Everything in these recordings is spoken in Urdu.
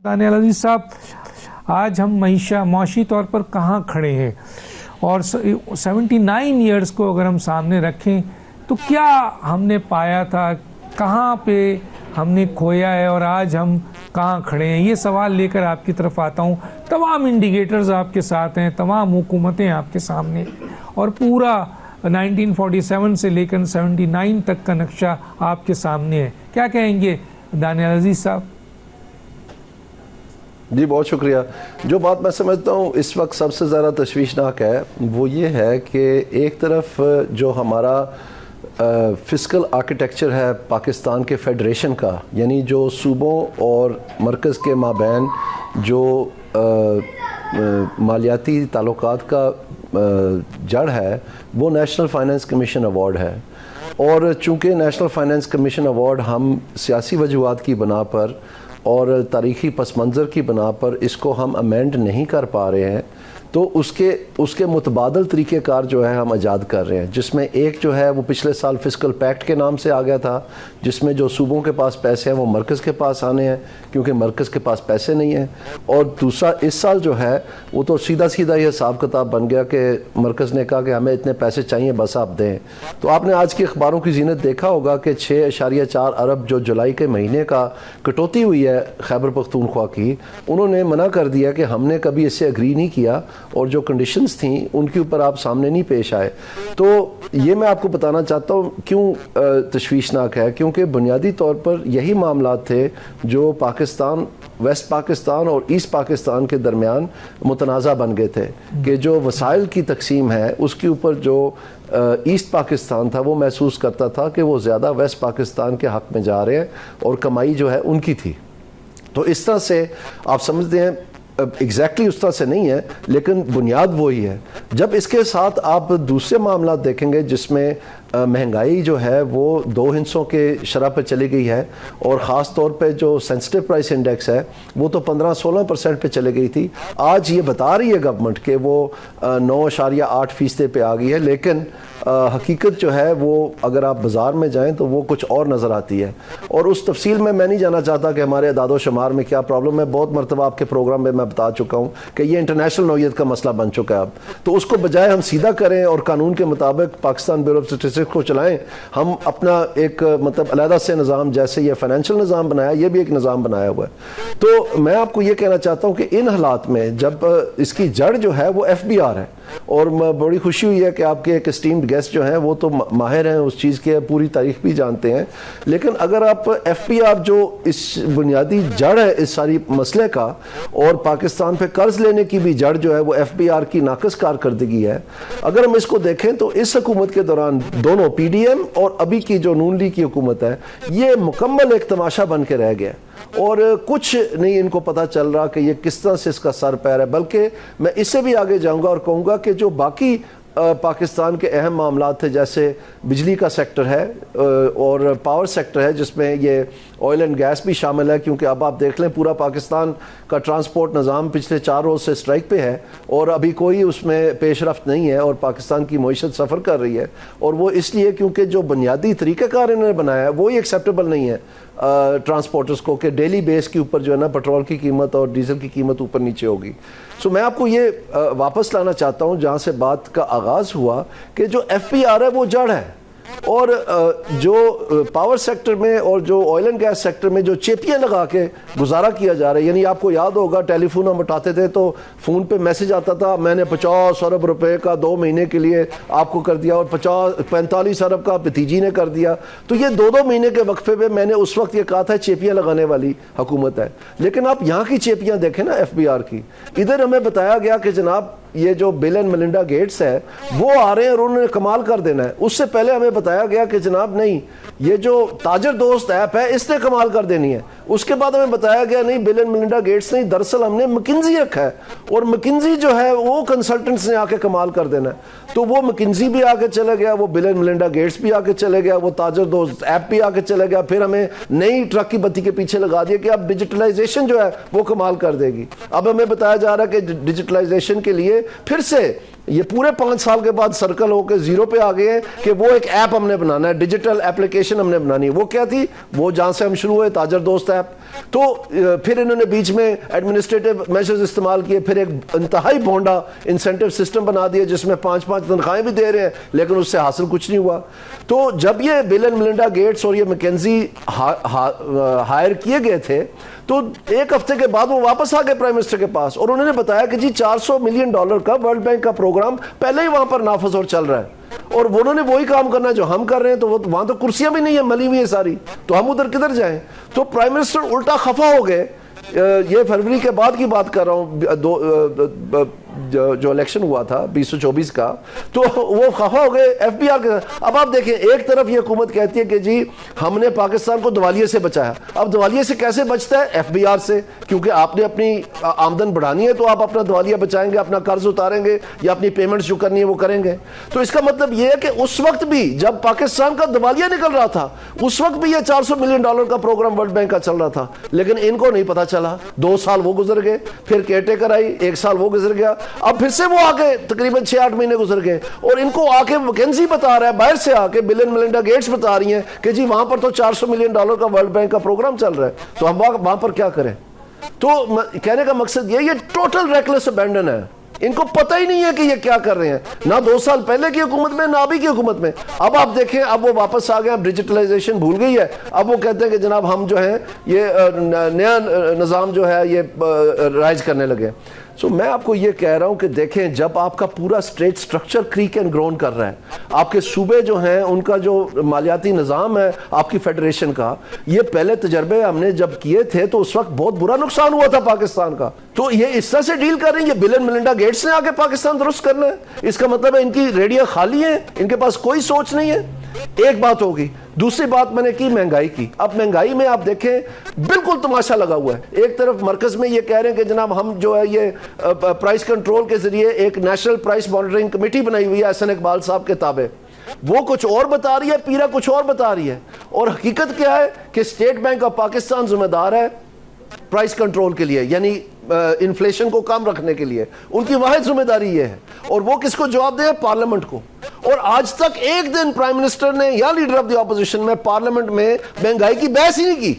دانیال عزیز صاحب، آج ہم معاشی طور پر کہاں کھڑے ہیں، اور 79 ایئرز کو اگر ہم سامنے رکھیں تو کیا ہم نے پایا تھا، کہاں پہ ہم نے کھویا ہے، اور آج ہم کہاں کھڑے ہیں؟ یہ سوال لے کر آپ کی طرف آتا ہوں۔ تمام انڈیکیٹرز آپ کے ساتھ ہیں، تمام حکومتیں آپ کے سامنے، اور پورا 1947 سے لے کر 79 تک کا نقشہ آپ کے سامنے ہے۔ کیا کہیں گے دانیال عزیز صاحب؟ جی بہت شکریہ۔ جو بات میں سمجھتا ہوں اس وقت سب سے زیادہ تشویشناک ہے وہ یہ ہے کہ ایک طرف جو ہمارا فسکل آرکیٹیکچر ہے پاکستان کے فیڈریشن کا، یعنی جو صوبوں اور مرکز کے مابین جو مالیاتی تعلقات کا جڑ ہے، وہ نیشنل فائنانس کمیشن ایوارڈ ہے، اور چونکہ نیشنل فائنانس کمیشن ایوارڈ ہم سیاسی وجوہات کی بنا پر اور تاریخی پس منظر کی بنا پر اس کو ہم امینڈ نہیں کر پا رہے ہیں، تو اس کے متبادل طریقہ کار جو ہے ہم ایجاد کر رہے ہیں، جس میں ایک جو ہے وہ پچھلے سال فسکل پیکٹ کے نام سے آ گیا تھا، جس میں جو صوبوں کے پاس پیسے ہیں وہ مرکز کے پاس آنے ہیں کیونکہ مرکز کے پاس پیسے نہیں ہیں، اور دوسرا اس سال جو ہے وہ تو سیدھا یہ حساب کتاب بن گیا کہ مرکز نے کہا کہ ہمیں اتنے پیسے چاہیے، بس آپ دیں۔ تو آپ نے آج کی اخباروں کی زینت دیکھا ہوگا کہ 6.4 ارب جو جولائی کے مہینے کا کٹوتی ہوئی ہے خیبر پختونخوا کی، انہوں نے منع کر دیا کہ ہم نے کبھی اس سے اگری نہیں کیا، اور جو کنڈیشنز تھیں ان کے اوپر آپ سامنے نہیں پیش آئے۔ تو یہ میں آپ کو بتانا چاہتا ہوں کیوں تشویشناک ہے، کیونکہ بنیادی طور پر یہی معاملات تھے جو پاکستان، ویسٹ پاکستان اور ایسٹ پاکستان کے درمیان متنازع بن گئے تھے، کہ جو وسائل کی تقسیم ہے اس کے اوپر جو ایسٹ پاکستان تھا وہ محسوس کرتا تھا کہ وہ زیادہ ویسٹ پاکستان کے حق میں جا رہے ہیں اور کمائی جو ہے ان کی تھی۔ تو اس طرح سے آپ سمجھتے ہیں، ایگزیکٹلی اس طرح سے نہیں ہے لیکن بنیاد وہی ہے۔ جب اس کے ساتھ آپ دوسرے معاملات دیکھیں گے جس میں مہنگائی جو ہے وہ 2 ہندسوں کے شرح پہ چلی گئی ہے، اور خاص طور پہ جو سینسٹیو پرائس انڈیکس ہے وہ تو 15-16% پہ چلے گئی تھی، آج یہ بتا رہی ہے گورنمنٹ کہ وہ 9.8% پہ آ گئی ہے، لیکن حقیقت جو ہے وہ اگر آپ بازار میں جائیں تو وہ کچھ اور نظر آتی ہے، اور اس تفصیل میں نہیں جانا چاہتا کہ ہمارے اعداد و شمار میں کیا پرابلم ہے۔ بہت مرتبہ آپ کے پروگرام میں بتا چکا ہوں کہ یہ انٹرنیشنل نوعیت کا مسئلہ بن چکا ہے اب، تو اس کو بجائے ہم سیدھا کریں اور قانون کے مطابق پاکستان بیورو آف اسٹیٹسٹکس کو چلائیں، ہم اپنا ایک علیحدہ سے نظام، جیسے یہ فائنینشیل نظام بنایا، یہ بھی ایک نظام بنایا ہوا ہے۔ تو میں آپ کو یہ کہنا چاہتا ہوں کہ ان حالات میں جب اس کی جڑ جو ہے وہ FBR ہے، اور بڑی خوشی ہوئی ہے کہ آپ کے ایک اسٹیمڈ گیسٹ جو ہیں وہ تو ماہر ہیں اس چیز کے، پوری تاریخ بھی جانتے ہیں، لیکن اگر آپ FBR جو اس بنیادی جڑ ہے اس ساری مسئلے کا، اور پاکستان پہ قرض لینے کی بھی جڑ جو ہے وہ FBR کی ناقص کارکردگی ہے، اگر ہم اس کو دیکھیں تو اس حکومت کے دوران دونوں PDM اور ابھی کی جو نون لیگ کی حکومت ہے، یہ مکمل ایک تماشا بن کے رہ گیا، اور کچھ نہیں ان کو پتہ چل رہا کہ یہ کس طرح سے اس کا سر پیر ہے۔ بلکہ میں اس سے بھی آگے جاؤں گا اور کہوں گا کہ جو باقی پاکستان کے اہم معاملات تھے، جیسے بجلی کا سیکٹر ہے اور پاور سیکٹر ہے، جس میں یہ آئل اینڈ گیس بھی شامل ہے، کیونکہ اب آپ دیکھ لیں پورا پاکستان کا ٹرانسپورٹ نظام پچھلے 4 روز سے اسٹرائک پہ ہے، اور ابھی کوئی اس میں پیش رفت نہیں ہے، اور پاکستان کی معیشت سفر کر رہی ہے، اور وہ اس لیے کیونکہ جو بنیادی طریقہ کار انہوں نے بنایا ہے وہی ایکسیپٹیبل نہیں ہے ٹرانسپورٹرز کو، کہ ڈیلی بیس کے اوپر جو ہے نا پٹرول کی قیمت اور ڈیزل کی قیمت اوپر نیچے ہوگی۔ سو میں آپ کو یہ واپس لانا چاہتا ہوں جہاں سے بات کا آغاز ہوا، کہ جو FBR ہے وہ جڑ ہے، اور جو پاور سیکٹر میں اور جو آئل اینڈ گیس سیکٹر میں جو چیپیاں لگا کے گزارا کیا جا رہا ہے، یعنی آپ کو یاد ہوگا ٹیلی فون ہم اٹھاتے تھے تو فون پہ میسج آتا تھا، میں نے 50 ارب روپے کا 2 مہینے کے لیے آپ کو کر دیا، اور 45 ارب کا بھتیجی نے کر دیا۔ تو یہ 2 مہینے کے وقفے پہ میں نے اس وقت یہ کہا تھا چیپیاں لگانے والی حکومت ہے، لیکن آپ یہاں کی چیپیاں دیکھیں نا FBR کی، ادھر ہمیں بتایا گیا کہ جناب یہ جو بل اینڈ ملنڈا گیٹس ہے وہ آ رہے ہیں اور انہوں نے کمال کر دینا ہے۔ اس سے پہلے ہمیں بتایا گیا کہ جناب نہیں، یہ جو تاجر دوست ایپ ہے اس نے کمال کر دینی ہے۔ اس کے بعد ہمیں بتایا گیا نہیں، بل اینڈ ملنڈا گیٹس نہیں، دراصل ہم نے مکنزی رکھا ہے، اور مکنزی جو ہے وہ کنسلٹنٹس نے آ کے کمال کر دینا ہے۔ تو وہ مکنزی بھی آ کے چلے گیا، وہ بل اینڈ ملنڈا گیٹس بھی آ کے چلے گیا، وہ تاجر دوست ایپ بھی آ کے چلے گیا، پھر ہمیں نئی ٹرک کی بتی کے پیچھے لگا دیا کہ اب ڈیجیٹلائزیشن جو ہے وہ کمال کر دے گی۔ اب ہمیں بتایا جا رہا ہے کہ ڈیجیٹلائزیشن کے لیے پھر سے یہ پورے 5 سال کے بعد سرکل ہو کے 0 پہ آ گئے ہیں کہ وہ ایک ایپ ہم نے بنانا ہے, ڈیجیٹل اپلیکیشن ہم نے بنانی ہے. وہ کیا تھی, وہ جہاں سے ہم شروع ہوئے, تاجر دوست ایپ. تو پھر انہوں نے بیچ میں ایڈمنسٹریٹو میجرز استعمال کیے, پھر ایک انتہائی بھونڈا انسینٹیو سسٹم بنا دیا جس میں 5 تنخواہیں بھی دے رہے ہیں, لیکن اس سے حاصل کچھ نہیں ہوا. تو جب یہ بل اینڈ میلنڈا گیٹس اور یہ میکنزی ہائر کیے گئے تھے, تو 1 ہفتے کے بعد وہ واپس آ گئے پرائم منسٹر کے پاس, اور انہوں نے بتایا کہ جی $400 ملین کا ورلڈ بینک کا پروگرام پہلے ہی وہاں پر نافذ اور چل رہا ہے, اور انہوں نے وہی کام کرنا ہے جو ہم کر رہے ہیں. تو وہاں تو کرسیاں بھی نہیں ہیں, ملی ہوئی ہیں ساری, تو ہم ادھر کدھر جائیں. تو پرائم منسٹر الٹا خفا ہو گئے. یہ فروری کے بعد کی بات کر رہا ہوں, جو الیکشن ہوا تھا 2024 کا, تو وہ خفا ہو گئے ایف بی آر کے ساتھ. اب آپ دیکھیں, ایک طرف یہ حکومت کہتی ہے کہ جی ہم نے پاکستان کو دیوالیے سے بچایا. اب دیوالیے سے کیسے بچتا ہے؟ ایف بی آر سے, کیونکہ آپ نے اپنی آمدن بڑھانی ہے تو آپ اپنا دیوالیہ بچائیں گے, اپنا قرض اتاریں گے, یا اپنی پیمنٹس جو کرنی ہے وہ کریں گے. تو اس کا مطلب یہ ہے کہ اس وقت بھی جب پاکستان کا دیوالیہ نکل رہا تھا, اس وقت بھی یہ $400 ملین کا پروگرام ورلڈ بینک کا چل رہا تھا, لیکن ان کو نہیں پتا چلا. 2 سال وہ گزر گئے, پھر کیئر ٹیکر آئی, 1 سال وہ گزر گیا, اب پھر سے وہ آ کے تقریباً 6-8 مہینے گزر گئے, اور ان کو آ کے مکنزی بتا رہا ہے, باہر سے آ کے بل اینڈ میلنڈا گیٹس بتا رہی ہیں کہ جی وہاں پر تو $400 ملین کا ورلڈ بینک کا پروگرام چل رہا ہے, تو ہم وہاں پر کیا کریں. تو کہنے کا مقصد یہ ٹوٹل ریکلیس ابینڈن ہے. ان کو پتہ ہی نہیں ہے کہ یہ کیا کر رہے ہیں, نہ 2 سال پہلے کی حکومت میں, نہ ابھی کی حکومت میں. اب آپ دیکھیں, اب وہ واپس آ گئے, اب ڈیجیٹلائزیشن بھول گئی ہے. اب وہ کہتے ہیں کہ جناب ہم جو ہیں یہ نیا نظام جو ہے یہ رائج کرنے لگے. سو میں آپ کو یہ کہہ رہا ہوں کہ دیکھیں, جب آپ کا پورا state structure crack and groan کر رہا ہے, آپ کے صوبے جو ہیں ان کا جو مالیاتی نظام ہے آپ کی فیڈریشن کا, یہ پہلے تجربے ہم نے جب کیے تھے تو اس وقت بہت برا نقصان ہوا تھا پاکستان کا. تو یہ اس طرح سے ڈیل کر رہے ہیں, یہ بل اینڈ میلنڈا گیٹس نے آ کے پاکستان درست کرنا ہے. اس کا مطلب ہے ان کی ریڑیاں خالی ہیں, ان کے پاس کوئی سوچ نہیں ہے. ایک بات ہوگی. دوسری بات میں نے کی مہنگائی کی. اب مہنگائی میں آپ دیکھیں بالکل تماشا لگا ہوا ہے. ایک طرف مرکز میں یہ کہہ رہے ہیں کہ جناب ہم جو ہے یہ پرائس کنٹرول کے ذریعے ایک نیشنل پرائس مانیٹرنگ کمیٹی بنائی ہوئی ہے احسن اقبال صاحب کے تابع. وہ کچھ اور بتا رہی ہے, پیرا کچھ اور بتا رہی ہے, اور حقیقت کیا ہے کہ اسٹیٹ بینک آف پاکستان ذمہ دار ہے پرائس کنٹرول کے لیے, یعنی انفلیشن کو کم رکھنے کے لیے. ان کی واحد ذمہ داری یہ ہے, اور وہ کس کو جواب دے؟ پارلیمنٹ کو. اور آج تک ایک دن پرائم منسٹر نے یا لیڈر آف دی اپوزیشن میں پارلیمنٹ میں مہنگائی کی بحث ہی نہیں کی,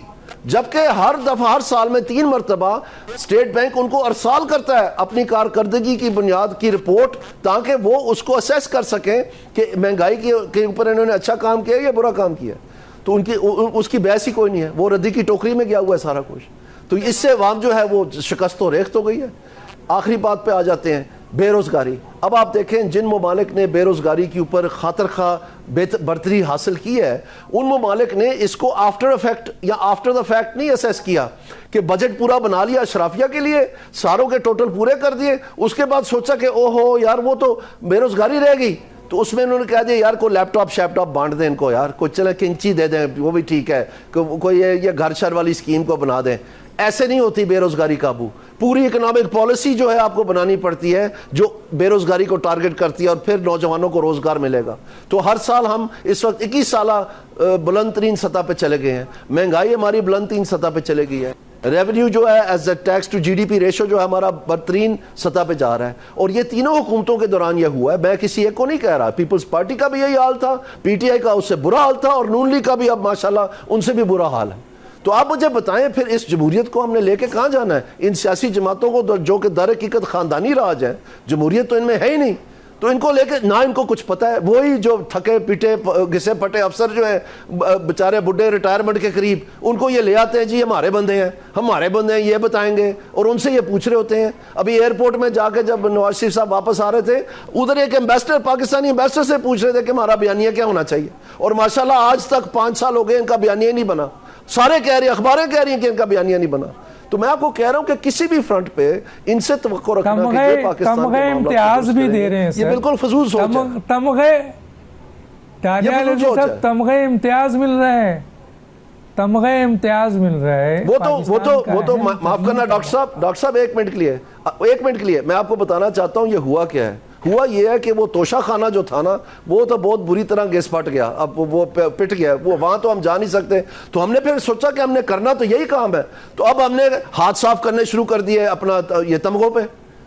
جبکہ ہر دفعہ ہر سال میں 3 مرتبہ اسٹیٹ بینک ان کو ارسال کرتا ہے اپنی کارکردگی کی بنیاد کی رپورٹ, تاکہ وہ اس کو اسیس کر سکیں کہ مہنگائی کے اوپر انہوں نے اچھا کام کیا یا برا کام کیا. تو ان کی اس کی بحث ہی کوئی نہیں ہے, وہ ردی کی ٹوکری میں گیا ہوا ہے سارا کچھ. تو اس سے عوام جو ہے وہ شکست و ریخت ہو گئی ہے. آخری بات پہ آ جاتے ہیں, بے روزگاری. اب آپ دیکھیں جن ممالک نے بے روزگاری کے اوپر خاطر خواہ برتری حاصل کی ہے, ان ممالک نے اس کو آفٹر افیکٹ یا آفٹر دا فیکٹ نہیں اسیس کیا کہ بجٹ پورا بنا لیا اشرافیہ کے لیے, ساروں کے ٹوٹل پورے کر دیے, اس کے بعد سوچا کہ او ہو یار وہ تو بے روزگاری رہ گئی, تو اس میں انہوں نے کہہ دیا یار کوئی لیپ ٹاپ شیپ ٹاپ بانٹ دیں ان کو, یار کوئی چلے کنچی دے دیں وہ بھی ٹھیک ہے, کوئی یہ گھر شہر والی اسکیم کو بنا دیں. ایسے نہیں ہوتی بے روزگاری قابو. پوری اکنامک پالیسی جو ہے آپ کو بنانی پڑتی ہے جو بے روزگاری کو ٹارگٹ کرتی ہے, اور پھر نوجوانوں کو روزگار ملے گا. تو ہر سال ہم اس وقت 21 سالہ بلند ترین سطح پہ چلے گئے ہیں, مہنگائی ہماری بلند ترین سطح پہ چلے گئی ہے, ریونیو جو ہے as a tax to G D P ratio جو ہے ہمارا بدترین سطح پہ جا رہا ہے. اور یہ تینوں حکومتوں کے دوران یہ ہوا ہے, میں کسی ایک کو نہیں کہہ رہا. پیپلز پارٹی کا بھی یہی حال تھا, پی ٹی آئی کا اس سے برا حال تھا, اور نون لیگ کا بھی اب ماشاءاللہ ان سے بھی برا حال ہے. تو آپ مجھے بتائیں پھر اس جمہوریت کو ہم نے لے کے کہاں جانا ہے؟ ان سیاسی جماعتوں کو جو کہ در حقیقت خاندانی راج ہے, جمہوریت تو ان میں ہے ہی نہیں, تو ان کو لے کے نہ ان کو کچھ پتہ ہے. وہی جو تھکے پیٹے گھسے پٹے افسر جو ہیں بےچارے بڈھے ریٹائرمنٹ کے قریب, ان کو یہ لے آتے ہیں جی ہمارے بندے ہیں, ہمارے بندے ہیں, یہ بتائیں گے, اور ان سے یہ پوچھ رہے ہوتے ہیں. ابھی ایئرپورٹ میں جا کے جب نواز شریف صاحب واپس آ رہے تھے, ادھر ایک ایمبیسڈر پاکستانی ایمبیسڈر سے پوچھ رہے تھے کہ ہمارا بیانیہ کیا ہونا چاہیے, اور ماشاءاللہ آج تک 5 سال ہو گئے ان کا بیانیہ نہیں بنا. سارے کہہ رہے ہیں, اخباریں کہہ رہی ہیں کہ ان کا بیانیہ نہیں بنا. تو میں آپ کو کہہ رہا ہوں کہ کسی بھی فرنٹ پہ ان سے توقع رکھنا کہ یہ پاکستان کے تمغے امتیاز بھی دے رہے ہیں, یہ بالکل فضول سوچ ہے. تمغے امتیاز مل رہے ہیں, تمغے امتیاز مل رہے ہیں. وہ تو معاف کرنا ڈاکٹر صاحب ایک منٹ کے لیے میں آپ کو بتانا چاہتا ہوں یہ ہوا کیا ہے. ہوا یہ ہے کہ وہ توشہ خانہ جو تھا نا, وہ تو بہت بری طرح گیس پھٹ گیا, اب وہ پٹ گیا, وہ وہاں تو ہم جا نہیں سکتے. تو ہم نے پھر سوچا کہ ہم نے کرنا تو یہی کام ہے, تو اب ہم نے ہاتھ صاف کرنے شروع کر دیے اپنا یہ تمغوں پہ.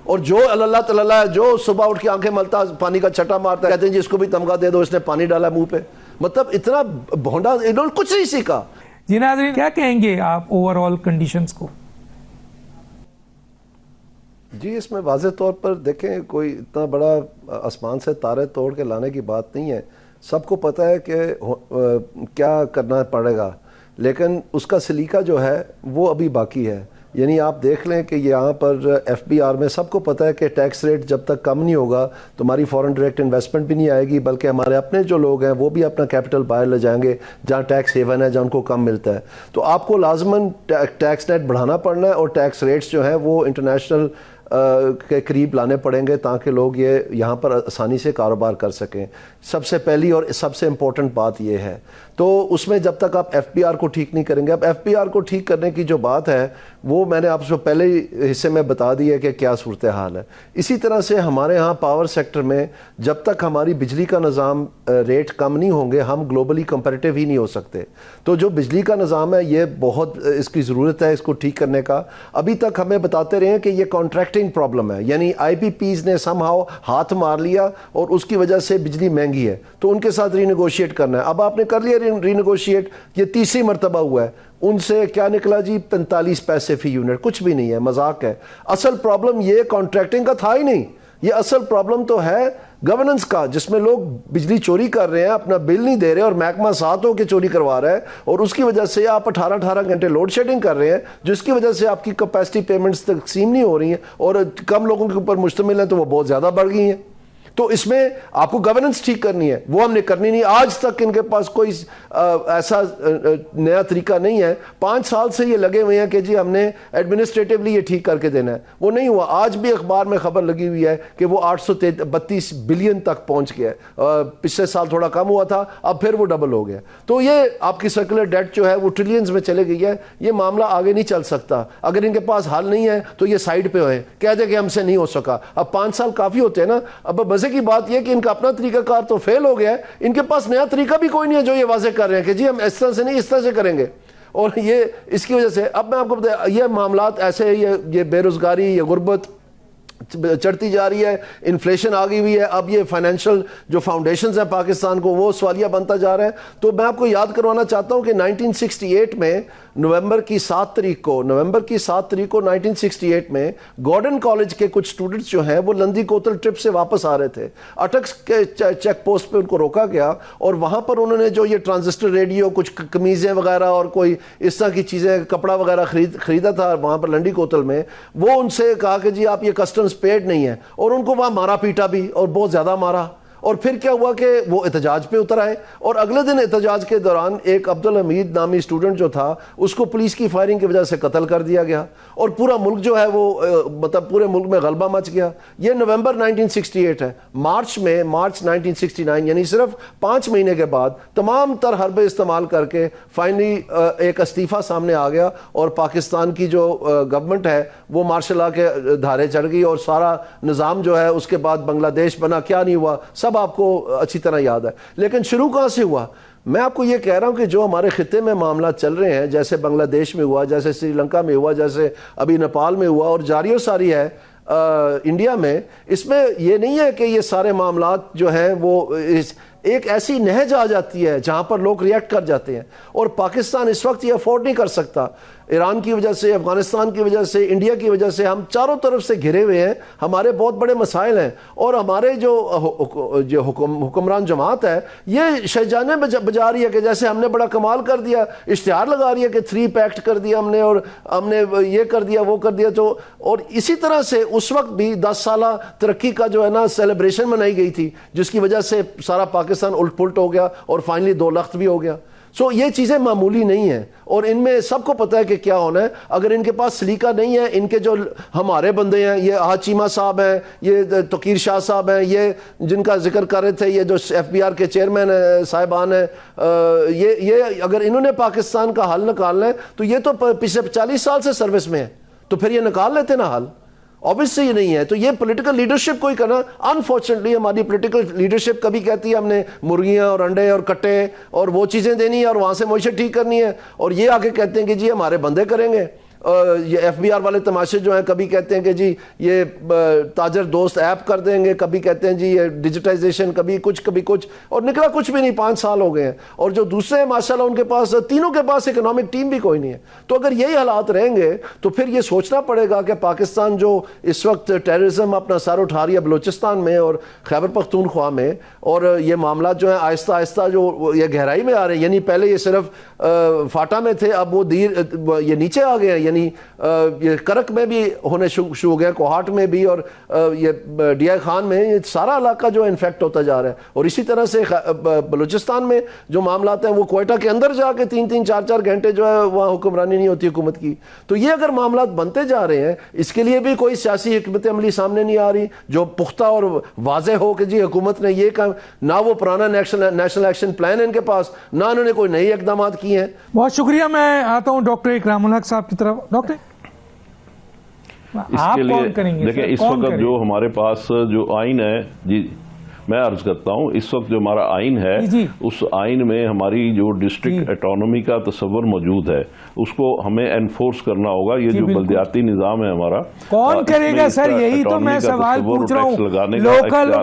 اور جو اللہ تعالیٰ جو صبح اٹھ کے آنکھیں ملتا پانی کا چھٹا مارتا ہے کہتے ہیں جی اس کو بھی تمغہ دے دو اس نے پانی ڈالا منہ پہ. مطلب اتنا بھونڈا, انہوں نے کچھ نہیں سیکھا. جی ناظرین کیا کہیں گے آپ اوور آل کنڈیشنز کو؟ جی اس میں واضح طور پر دیکھیں کوئی اتنا بڑا آسمان سے تارے توڑ کے لانے کی بات نہیں ہے. سب کو پتہ ہے کہ کیا کرنا پڑے گا, لیکن اس کا سلیقہ جو ہے وہ ابھی باقی ہے. یعنی آپ دیکھ لیں کہ یہاں پر ایف بی آر میں سب کو پتہ ہے کہ ٹیکس ریٹ جب تک کم نہیں ہوگا تو ہماری فورن ڈائریکٹ انویسٹمنٹ بھی نہیں آئے گی, بلکہ ہمارے اپنے جو لوگ ہیں وہ بھی اپنا کیپٹل باہر لے جائیں گے جہاں ٹیکس ہیون ہے, جہاں ان کو کم ملتا ہے. تو آپ کو لازماً ٹیکس نیٹ بڑھانا پڑنا ہے اور ٹیکس ریٹس جو ہیں وہ انٹرنیشنل کے قریب لانے پڑیں گے تاکہ لوگ یہاں پر آسانی سے کاروبار کر سکیں. سب سے پہلی اور سب سے امپورٹنٹ بات یہ ہے. تو اس میں جب تک آپ ایف پی آر کو ٹھیک نہیں کریں گے, اب ایف پی آر کو ٹھیک کرنے کی جو بات ہے وہ میں نے آپ کو پہلے حصے میں بتا دی ہے کہ کیا صورتحال ہے. اسی طرح سے ہمارے ہاں پاور سیکٹر میں جب تک ہماری بجلی کا نظام ریٹ کم نہیں ہوں گے ہم گلوبلی کمپیریٹیو ہی نہیں ہو سکتے. تو جو بجلی کا نظام ہے یہ بہت اس کی ضرورت ہے اس کو ٹھیک کرنے کا. ابھی تک ہمیں بتاتے رہے ہیں کہ یہ کانٹریکٹنگ پرابلم ہے, یعنی آئی پی پیز نے سم ہاؤ ہاتھ مار لیا اور اس کی وجہ سے بجلی مہنگی ہے تو ان کے ساتھ ری نیگوشیٹ کرنا ہے. اب آپ نے کر لیا ری نیگوشیٹ, یہ تیسری مرتبہ ہوا ہے. ان سے کیا نکلا جی 45 پیسے فی یونٹ, کچھ بھی نہیں ہے, مذاق ہے. اصل پرابلم یہ کانٹریکٹنگ کا تھا ہی نہیں, یہ اصل پرابلم تو ہے گورننس کا, جس میں لوگ بجلی چوری کر رہے ہیں, اپنا بل نہیں دے رہے اور محکمہ ساتھ ہو کے چوری کروا رہا ہے اور اس کی وجہ سے آپ 18 گھنٹے لوڈ شیڈنگ کر رہے ہیں جس کی وجہ سے آپ کی کیپیسٹی پیمنٹس تقسیم نہیں ہو رہی ہیں اور کم لوگوں کے اوپر مشتمل ہیں تو وہ بہت زیادہ بڑھ گئی ہیں. تو اس میں آپ کو گورننس ٹھیک کرنی ہے, وہ ہم نے کرنی نہیں. آج تک ان کے پاس کوئی ایسا نیا طریقہ نہیں ہے. 5 سال سے یہ لگے ہوئے ہیں کہ جی ہم نے ایڈمنسٹریٹولی یہ ٹھیک کر کے دینا ہے, وہ نہیں ہوا. آج بھی اخبار میں خبر لگی ہوئی ہے کہ وہ 832 بلین تک پہنچ گیا ہے. پچھلے سال تھوڑا کم ہوا تھا, اب پھر وہ ڈبل ہو گیا. تو یہ آپ کی سرکولر ڈیٹ جو ہے وہ ٹریلینز میں چلے گئی ہے. یہ معاملہ آگے نہیں چل سکتا. اگر ان کے پاس حل نہیں ہے تو یہ سائڈ پہ ہوئے, کہہ دیں کہ ہم سے نہیں ہو سکا. اب 5 سال کافی ہوتے ہیں نا. اب مزے کی بات یہ کہ ان کا اپنا طریقہ کار تو فیل ہو گیا ہے, ان کے پاس نیا طریقہ بھی کوئی نہیں ہے جو یہ واضح کر رہے ہیں کہ جی ہم اس طرح سے نہیں اس طرح سے کریں گے. اور یہ اس کی وجہ سے اب میں آپ کو بتایا یہ معاملات ایسے, یہ بے روزگاری, یہ غربت چڑھتی جا رہی ہے, انفلیشن آ گئی ہوئی ہے. اب یہ فائنینشیل جو فاؤنڈیشنز ہیں پاکستان کو وہ سوالیہ بنتا جا رہا ہے. تو میں آپ کو یاد کروانا چاہتا ہوں کہ 1968 میں نومبر کی 7 تاریخ کو 1968 میں گارڈن کالج کے کچھ سٹوڈنٹس جو ہیں وہ لندی کوتل ٹرپ سے واپس آ رہے تھے. اٹک کے چیک پوسٹ پہ ان کو روکا گیا اور وہاں پر انہوں نے جو یہ ٹرانزسٹر ریڈیو, کچھ قمیضیں وغیرہ اور کوئی اس طرح کی چیزیں, کپڑا وغیرہ خریدا تھا وہاں پر لنڈی کوتل میں, وہ ان سے کہا کہ جی آپ یہ کسٹمز پیڈ نہیں ہے اور ان کو وہاں مارا پیٹا بھی اور بہت زیادہ مارا. اور پھر کیا ہوا کہ وہ احتجاج پہ اتر آئے اور اگلے دن احتجاج کے دوران ایک عبدالحمید نامی اسٹوڈنٹ جو تھا اس کو پولیس کی فائرنگ کی وجہ سے قتل کر دیا گیا اور پورا ملک جو ہے وہ مطلب پورے ملک میں غلبہ مچ گیا. یہ نومبر 1968 ہے. مارچ 1969 یعنی صرف 5 مہینے کے بعد تمام تر حربے استعمال کر کے فائنلی ایک استعفیٰ سامنے آ گیا اور پاکستان کی جو گورنمنٹ ہے وہ مارشل لا کے دھارے چڑھ گئی اور سارا نظام جو ہے اس کے بعد بنگلہ دیش بنا. کیا نہیں ہوا سب آپ کو اچھی طرح یاد ہے. لیکن شروع کہاں سے ہوا؟ میں آپ کو یہ کہہ رہا ہوں کہ جو ہمارے خطے میں معاملات چل رہے ہیں, جیسے بنگلہ دیش میں ہوا, جیسے سری لنکا میں ہوا, جیسے ابھی نیپال میں ہوا اور جاری و ساری ہے انڈیا میں, اس میں یہ نہیں ہے کہ یہ سارے معاملات جو ہیں وہ ایک ایسی نہج آ جاتی ہے جہاں پر لوگ ریئیکٹ کر جاتے ہیں اور پاکستان اس وقت یہ افورڈ نہیں کر سکتا. ایران کی وجہ سے, افغانستان کی وجہ سے, انڈیا کی وجہ سے ہم چاروں طرف سے گھرے ہوئے ہیں. ہمارے بہت بڑے مسائل ہیں اور ہمارے جو حکمران جماعت ہے یہ شہجانے بجا رہی ہے کہ جیسے ہم نے بڑا کمال کر دیا, اشتہار لگا رہی ہے کہ 3 پیکٹ کر دیا ہم نے اور ہم نے یہ کر دیا وہ کر دیا. تو اور اسی طرح سے اس وقت بھی 10 سالہ ترقی کا جو ہے نا سیلیبریشن منائی گئی تھی جس کی وجہ سے سارا پاکستان الٹ پلٹ ہو گیا اور فائنلی 2 لخت بھی ہو گیا. سو یہ چیزیں معمولی نہیں ہیں اور ان میں سب کو پتہ ہے کہ کیا ہونا ہے. اگر ان کے پاس سلیقہ نہیں ہے, ان کے جو ہمارے بندے ہیں, یہ چیمہ صاحب ہیں, یہ توقیر شاہ صاحب ہیں, یہ جن کا ذکر کر رہے تھے, یہ جو ایف بی آر کے چیئرمین صاحبان ہیں, یہ اگر انہوں نے پاکستان کا حل نکالنا ہے تو یہ تو پچھلے 40 سال سے سروس میں ہے, تو پھر یہ نکال لیتے نا حل. obviously یہ نہیں ہے. تو یہ پولیٹیکل لیڈرشپ کوئی کرنا, انفارچونیٹلی ہماری پولیٹیکل لیڈرشپ کبھی کہتی ہے ہم نے مرغیاں اور انڈے اور کٹے اور وہ چیزیں دینی ہے اور وہاں سے معیشت ٹھیک کرنی ہے, اور یہ آگے کہتے ہیں کہ جی ہمارے بندے کریں گے. یہ ایف بی آر والے تماشے جو ہیں، کبھی کہتے ہیں کہ جی یہ تاجر دوست ایپ کر دیں گے، کبھی کہتے ہیں جی یہ ڈیجیٹائزیشن، کبھی کچھ اور نکلا کچھ بھی نہیں. 5 سال ہو گئے ہیں. اور جو دوسرے ہیں ماشاءاللہ ان کے پاس، تینوں کے پاس اکنامک ٹیم بھی کوئی نہیں ہے. تو اگر یہی حالات رہیں گے تو پھر یہ سوچنا پڑے گا کہ پاکستان جو اس وقت ٹیررزم اپنا سر اٹھا رہی ہے بلوچستان میں اور خیبر پختونخوا میں، اور یہ معاملات جو ہیں آہستہ آہستہ جو یہ گہرائی میں آ رہے ہیں، یعنی پہلے یہ صرف فاٹا میں تھے، اب وہ یہ نیچے آ گئے ہیں، یعنی یہ کرک میں بھی ہونے شروع ہو گیا، کوہاٹ میں بھی، اور یہ ڈی آئی خان میں، یہ سارا علاقہ جو انفیکٹ ہوتا جا رہا ہے. اور اسی طرح سے بلوچستان میں جو معاملات ہیں وہ کوئٹہ کے اندر جا کے 3-3 4-4 گھنٹے جو ہے وہاں حکمرانی نہیں ہوتی حکومت کی. تو یہ اگر معاملات بنتے جا رہے ہیں، اس کے لیے بھی کوئی سیاسی حکمت عملی سامنے نہیں آ رہی جو پختہ اور واضح ہو کہ جی حکومت نے یہ کام، نہ وہ پرانا نیشنل ایکشن پلان ان کے پاس، نہ انہوں نے کوئی نئے اقدامات کیے ہیں. بہت شکریہ. میں آتا ہوں ڈاکٹر اکرام الحق صاحب کی طرف. ڈاکٹر اس کے لیے دیکھیں اس وقت جو ہمارے پاس جو آئین ہے، جی میں عرض کرتا ہوں، اس وقت جو ہمارا آئین ہے اس آئین میں ہماری جو ڈسٹرکٹ اٹانومی کا تصور موجود ہے، اس کو ہمیں انفورس کرنا ہوگا. یہ جو بلدیاتی نظام ہے ہمارا، کون کرے گا سر؟ یہی تو میں سوال پوچھ رہا ہوں.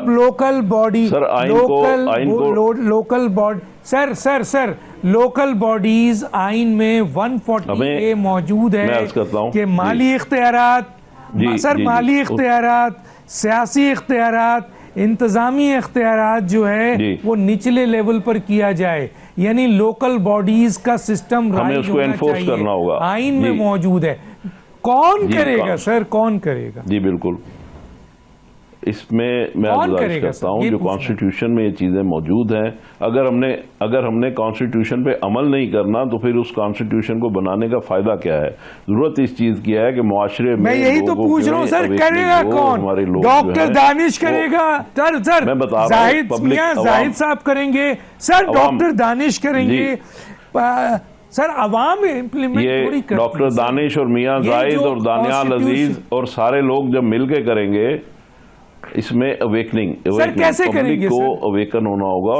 لوکل باڈی، لوکل باڈی سر لوکل باڈیز آئین میں 140A موجود ہے کہ مالی اختیارات، مالی اختیارات، سیاسی اختیارات، انتظامی اختیارات جو ہے وہ نچلے لیول پر کیا جائے، یعنی لوکل باڈیز کا سسٹم رائج ہونا چاہیے، آئین میں موجود ہے. کون کرے گا سر؟ کون کرے گا؟ جی بالکل. اس میں گزارش کرتا ہوں جو کانسٹیٹیوشن میں یہ چیزیں موجود ہیں، اگر ہم نے کانسٹیٹیوشن پہ عمل نہیں کرنا تو پھر اس کانسٹیٹیوشن کو بنانے کا فائدہ کیا ہے؟ ضرورت اس چیز کی ہے کہ معاشرے میں یہی تو پوچھ رہا ہوں سر، کرے گا کون؟ ڈاکٹر دانش کرے گا سر، میں بتا رہا ہوں زاہد صاحب کریں گے سر، ڈاکٹر دانش کریں گے سر، عوام یہ ڈاکٹر دانش اور میاں زاہد اور دانیال عزیز اور سارے لوگ جب مل کے کریں گے، اس میں اویکننگ، کیسے کریں گے؟ پبلک کو اویکن ہونا ہوگا.